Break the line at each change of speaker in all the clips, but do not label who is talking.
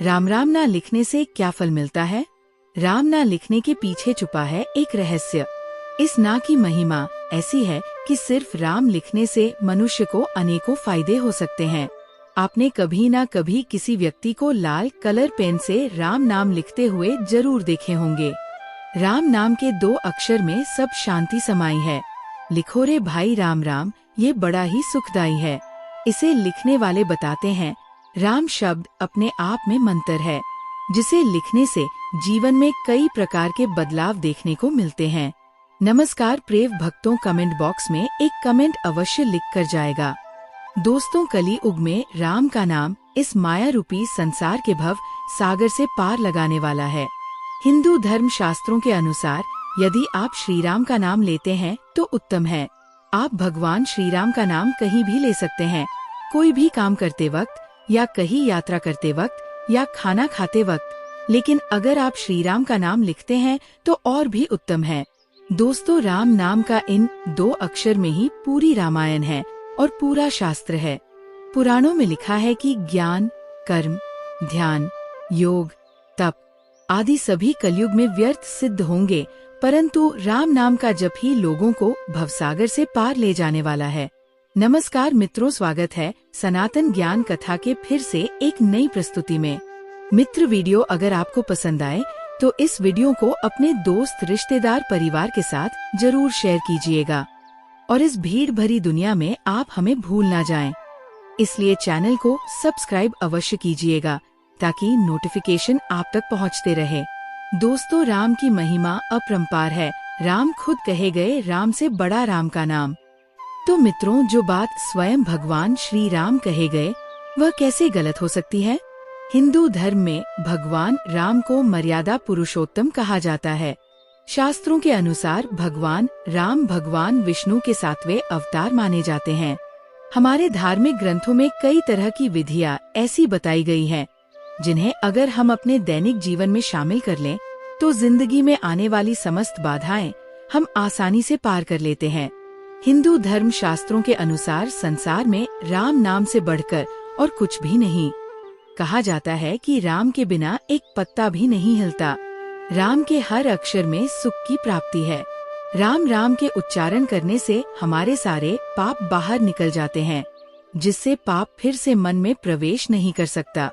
राम राम ना लिखने से क्या फल मिलता है? राम ना लिखने के पीछे छुपा है एक रहस्य। इस ना की महिमा ऐसी है कि सिर्फ राम लिखने से मनुष्य को अनेकों फायदे हो सकते हैं। आपने कभी ना कभी किसी व्यक्ति को लाल कलर पेन से राम नाम लिखते हुए जरूर देखे होंगे। राम नाम के 2 अक्षर में सब शांति समाई है। लिखो रे भाई राम राम, ये बड़ा ही सुखदाई है। इसे लिखने वाले बताते हैं, राम शब्द अपने आप में मंत्र है, जिसे लिखने से जीवन में कई प्रकार के बदलाव देखने को मिलते हैं। नमस्कार प्रेव भक्तों, कमेंट बॉक्स में एक कमेंट अवश्य लिख कर जाएगा। दोस्तों, कली युग में राम का नाम इस माया रूपी संसार के भव सागर से पार लगाने वाला है। हिंदू धर्म शास्त्रों के अनुसार यदि आप श्री राम का नाम लेते हैं तो उत्तम है। आप भगवान श्री राम का नाम कहीं भी ले सकते हैं, कोई भी काम करते वक्त या कहीं यात्रा करते वक्त या खाना खाते वक्त, लेकिन अगर आप श्री राम का नाम लिखते हैं तो और भी उत्तम है। दोस्तों, राम नाम का इन 2 अक्षर में ही पूरी रामायण है और पूरा शास्त्र है। पुराणों में लिखा है कि ज्ञान, कर्म, ध्यान, योग, तप आदि सभी कलयुग में व्यर्थ सिद्ध होंगे, परंतु राम नाम का जप ही लोगों को भवसागर से पार ले जाने वाला है। नमस्कार मित्रों, स्वागत है सनातन ज्ञान कथा के फिर से एक नई प्रस्तुति में। मित्र, वीडियो अगर आपको पसंद आए तो इस वीडियो को अपने दोस्त, रिश्तेदार, परिवार के साथ जरूर शेयर कीजिएगा और इस भीड़ भरी दुनिया में आप हमें भूल ना जाएं। इसलिए चैनल को सब्सक्राइब अवश्य कीजिएगा ताकि नोटिफिकेशन आप तक पहुंचते रहे। दोस्तों, राम की महिमा अपरंपार है। राम खुद कहे गए, राम से बड़ा राम का नाम। तो मित्रों, जो बात स्वयं भगवान श्री राम कहे गए वह कैसे गलत हो सकती है? हिंदू धर्म में भगवान राम को मर्यादा पुरुषोत्तम कहा जाता है। शास्त्रों के अनुसार भगवान राम भगवान विष्णु के 7वें अवतार माने जाते हैं। हमारे धार्मिक ग्रंथों में कई तरह की विधियां ऐसी बताई गई हैं, जिन्हें अगर हम अपने दैनिक जीवन में शामिल कर लें तो जिंदगी में आने वाली समस्त बाधाएं हम आसानी से पार कर लेते हैं। हिंदू धर्म शास्त्रों के अनुसार संसार में राम नाम से बढ़कर और कुछ भी नहीं। कहा जाता है कि राम के बिना एक पत्ता भी नहीं हिलता। राम के हर अक्षर में सुख की प्राप्ति है। राम राम के उच्चारण करने से हमारे सारे पाप बाहर निकल जाते हैं, जिससे पाप फिर से मन में प्रवेश नहीं कर सकता।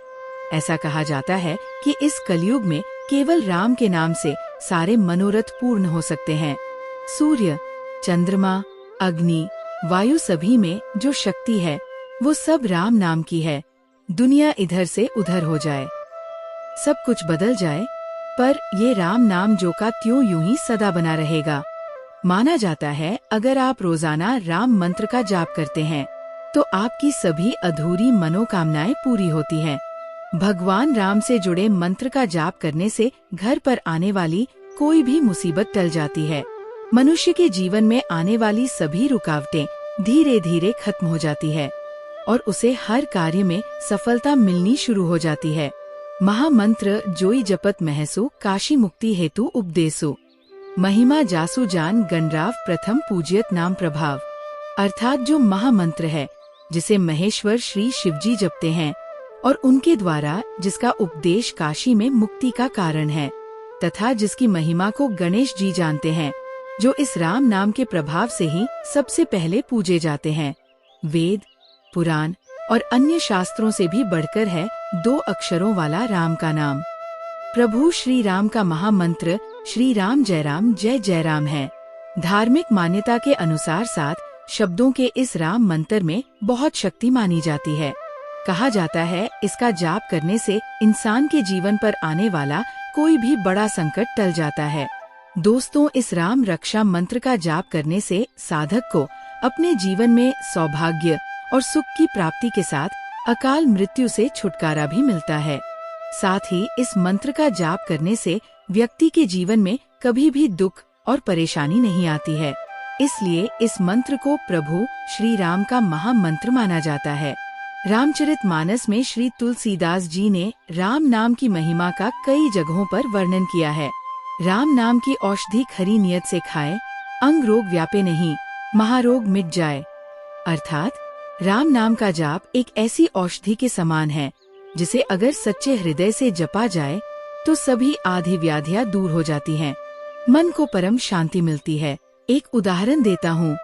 ऐसा कहा जाता है कि इस कलयुग में केवल राम के नाम से सारे मनोरथ पूर्ण हो सकते हैं। सूर्य, चंद्रमा, अग्नि, वायु सभी में जो शक्ति है वो सब राम नाम की है। दुनिया इधर से उधर हो जाए, सब कुछ बदल जाए, पर ये राम नाम जो का त्यों यूं ही सदा बना रहेगा। माना जाता है अगर आप रोजाना राम मंत्र का जाप करते हैं तो आपकी सभी अधूरी मनोकामनाएं पूरी होती हैं। भगवान राम से जुड़े मंत्र का जाप करने से घर पर आने वाली कोई भी मुसीबत टल जाती है। मनुष्य के जीवन में आने वाली सभी रुकावटें धीरे धीरे खत्म हो जाती है और उसे हर कार्य में सफलता मिलनी शुरू हो जाती है। महामंत्र जोई जपत महसु काशी मुक्ति हेतु उपदेसु, महिमा जासु जान गणराव प्रथम पूज्यत नाम प्रभाव। अर्थात जो महामंत्र है जिसे महेश्वर श्री शिवजी जपते हैं और उनके द्वारा जिसका उपदेश काशी में मुक्ति का कारण है, तथा जिसकी महिमा को गणेश जी जानते हैं, जो इस राम नाम के प्रभाव से ही सबसे पहले पूजे जाते हैं। वेद, पुराण और अन्य शास्त्रों से भी बढ़कर है 2 अक्षरों वाला राम का नाम। प्रभु श्री राम का महामंत्र श्री राम जय जय राम है। धार्मिक मान्यता के अनुसार 7 शब्दों के इस राम मंत्र में बहुत शक्ति मानी जाती है। कहा जाता है इसका जाप करने से इंसान के जीवन पर आने वाला कोई भी बड़ा संकट टल जाता है। दोस्तों, इस राम रक्षा मंत्र का जाप करने से साधक को अपने जीवन में सौभाग्य और सुख की प्राप्ति के साथ अकाल मृत्यु से छुटकारा भी मिलता है। साथ ही इस मंत्र का जाप करने से व्यक्ति के जीवन में कभी भी दुख और परेशानी नहीं आती है। इसलिए इस मंत्र को प्रभु श्री राम का महामंत्र माना जाता है। रामचरितमानस में श्री तुलसीदास जी ने राम नाम की महिमा का कई जगहों पर वर्णन किया है। राम नाम की औषधि खरी नियत से खाए, अंग रोग व्यापे नहीं, महारोग मिट जाए। अर्थात राम नाम का जाप एक ऐसी औषधि के समान है जिसे अगर सच्चे हृदय से जपा जाए तो सभी आधी व्याधियां दूर हो जाती हैं। मन को परम शांति मिलती है। एक उदाहरण देता हूँ।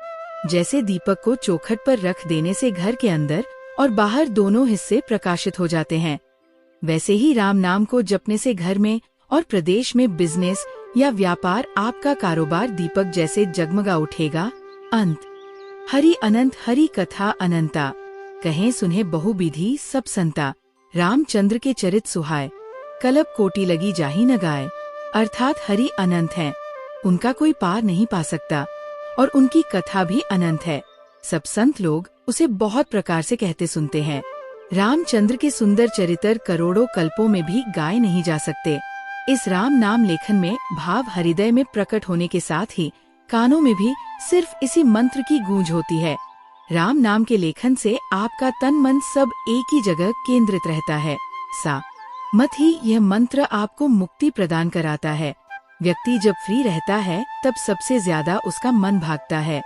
जैसे दीपक को चौखट पर रख देने से घर के अंदर और बाहर दोनों हिस्से प्रकाशित हो जाते हैं, वैसे ही राम नाम को जपने से घर में और प्रदेश में बिजनेस या व्यापार, आपका कारोबार दीपक जैसे जगमगा उठेगा। अंत। हरि अनंत हरि कथा अनंता, कहें सुने बहुविधि सब संता। रामचंद्र के चरित सुहाय, कलब कोटि लगी जाहि न गाय। अर्थात हरि अनंत हैं, उनका कोई पार नहीं पा सकता और उनकी कथा भी अनंत है। सब संत लोग उसे बहुत प्रकार से कहते सुनते हैं। रामचंद्र के सुंदर चरित्र करोड़ों कल्पों में भी गाए नहीं जा सकते। इस राम नाम लेखन में भाव हृदय में प्रकट होने के साथ ही कानों में भी सिर्फ इसी मंत्र की गूंज होती है। राम नाम के लेखन से आपका तन मन सब एक ही जगह केंद्रित रहता है। सा मत ही यह मंत्र आपको मुक्ति प्रदान कराता है। व्यक्ति जब फ्री रहता है तब सबसे ज्यादा उसका मन भागता है।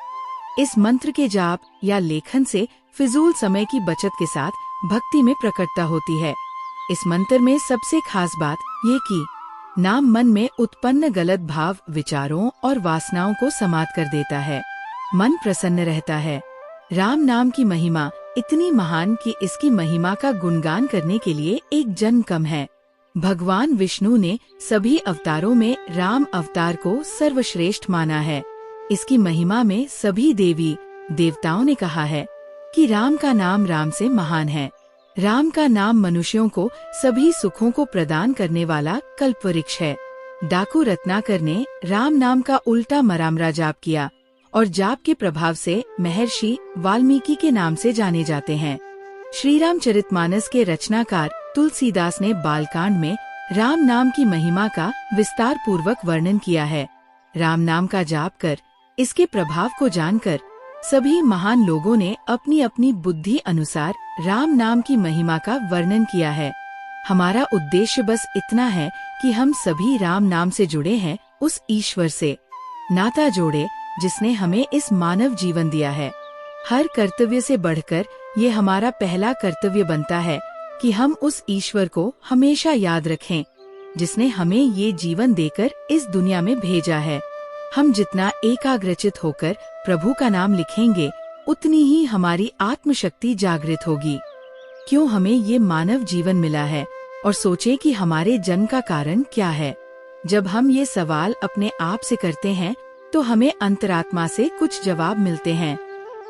इस मंत्र के जाप या लेखन से फिजूल समय की बचत के साथ भक्ति में प्रकटता होती है। इस मंत्र में सबसे खास बात ये कि नाम मन में उत्पन्न गलत भाव, विचारों और वासनाओं को समाप्त कर देता है। मन प्रसन्न रहता है। राम नाम की महिमा इतनी महान कि इसकी महिमा का गुणगान करने के लिए एक जन्म कम है। भगवान विष्णु ने सभी अवतारों में राम अवतार को सर्वश्रेष्ठ माना है। इसकी महिमा में सभी देवी देवताओं ने कहा है कि राम का नाम राम से महान है। राम का नाम मनुष्यों को सभी सुखों को प्रदान करने वाला कल्पवृक्ष है। डाकू रत्नाकर ने राम नाम का उल्टा मरामरा जाप किया और जाप के प्रभाव से महर्षि वाल्मीकि के नाम से जाने जाते हैं। श्री रामचरितमानस के रचनाकार तुलसीदास ने बालकांड में राम नाम की महिमा का विस्तार पूर्वक वर्णन किया है। राम नाम का जाप कर, इसके प्रभाव को जानकर सभी महान लोगों ने अपनी अपनी बुद्धि अनुसार राम नाम की महिमा का वर्णन किया है। हमारा उद्देश्य बस इतना है कि हम सभी राम नाम से जुड़े हैं, उस ईश्वर से नाता जोड़े जिसने हमें इस मानव जीवन दिया है। हर कर्तव्य से बढ़कर ये हमारा पहला कर्तव्य बनता है कि हम उस ईश्वर को हमेशा याद रखें जिसने हमें ये जीवन देकर इस दुनिया में भेजा है। हम जितना एकाग्रचित होकर प्रभु का नाम लिखेंगे उतनी ही हमारी आत्मशक्ति जागृत होगी। क्यों हमें ये मानव जीवन मिला है और सोचे कि हमारे जन्म का कारण क्या है। जब हम ये सवाल अपने आप से करते हैं तो हमें अंतरात्मा से कुछ जवाब मिलते हैं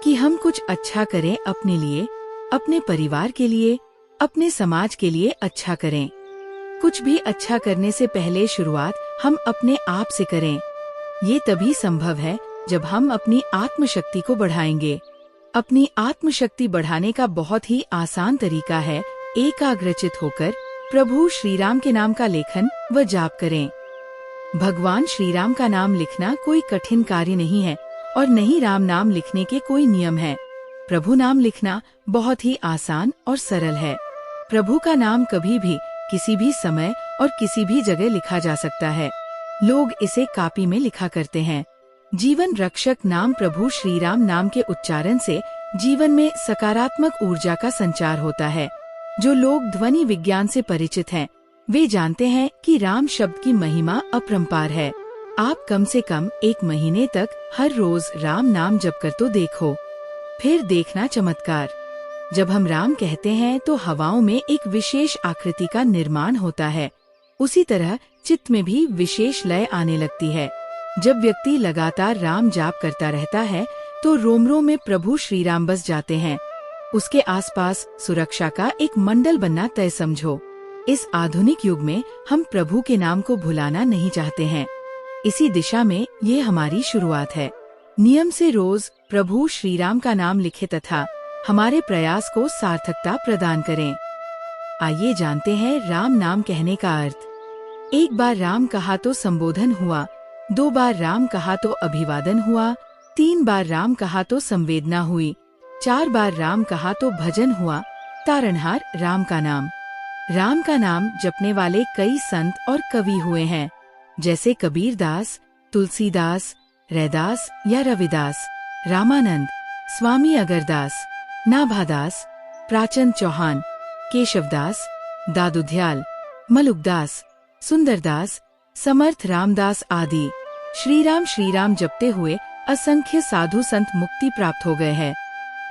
कि हम कुछ अच्छा करें, अपने लिए, अपने परिवार के लिए, अपने समाज के लिए अच्छा करें। कुछ भी अच्छा करने से पहले शुरुआत हम अपने आप से करें। ये तभी संभव है जब हम अपनी आत्मशक्ति को बढ़ाएंगे। अपनी आत्मशक्ति बढ़ाने का बहुत ही आसान तरीका है एकाग्रचित होकर प्रभु श्री राम के नाम का लेखन व जाप करें। भगवान श्री राम का नाम लिखना कोई कठिन कार्य नहीं है और न ही राम नाम लिखने के कोई नियम है। प्रभु नाम लिखना बहुत ही आसान और सरल है। प्रभु का नाम कभी भी, किसी भी समय और किसी भी जगह लिखा जा सकता है। लोग इसे कापी में लिखा करते हैं। जीवन रक्षक नाम प्रभु श्री राम नाम के उच्चारण से जीवन में सकारात्मक ऊर्जा का संचार होता है। जो लोग ध्वनि विज्ञान से परिचित हैं, वे जानते हैं कि राम शब्द की महिमा अपरंपार है। आप कम से कम 1 महीने तक हर रोज राम नाम जप कर तो देखो, फिर देखना चमत्कार। जब हम राम कहते हैं तो हवाओं में एक विशेष आकृति का निर्माण होता है। उसी तरह चित्त में भी विशेष लय आने लगती है। जब व्यक्ति लगातार राम जाप करता रहता है तो रोम रोम में प्रभु श्री राम बस जाते हैं। उसके आसपास सुरक्षा का एक मंडल बनना तय समझो। इस आधुनिक युग में हम प्रभु के नाम को भुलाना नहीं चाहते हैं। इसी दिशा में ये हमारी शुरुआत है। नियम से रोज प्रभु श्री राम का नाम लिखे तथा हमारे प्रयास को सार्थकता प्रदान करें। आइए जानते हैं राम नाम कहने का अर्थ। 1 बार राम कहा तो संबोधन हुआ, 2 बार राम कहा तो अभिवादन हुआ, 3 बार राम कहा तो संवेदना हुई, 4 बार राम कहा तो भजन हुआ। तारणहार राम का नाम। राम का नाम जपने वाले कई संत और कवि हुए हैं, जैसे कबीरदास, तुलसीदास, रैदास या रविदास, रामानंद, स्वामी अगरदास, नाभादास, प्राचंद चौहान, केशवदास, दादुध्याल, मलुकदास, सुंदरदास, समर्थ रामदास आदि श्री राम जपते हुए असंख्य साधु संत मुक्ति प्राप्त हो गए हैं।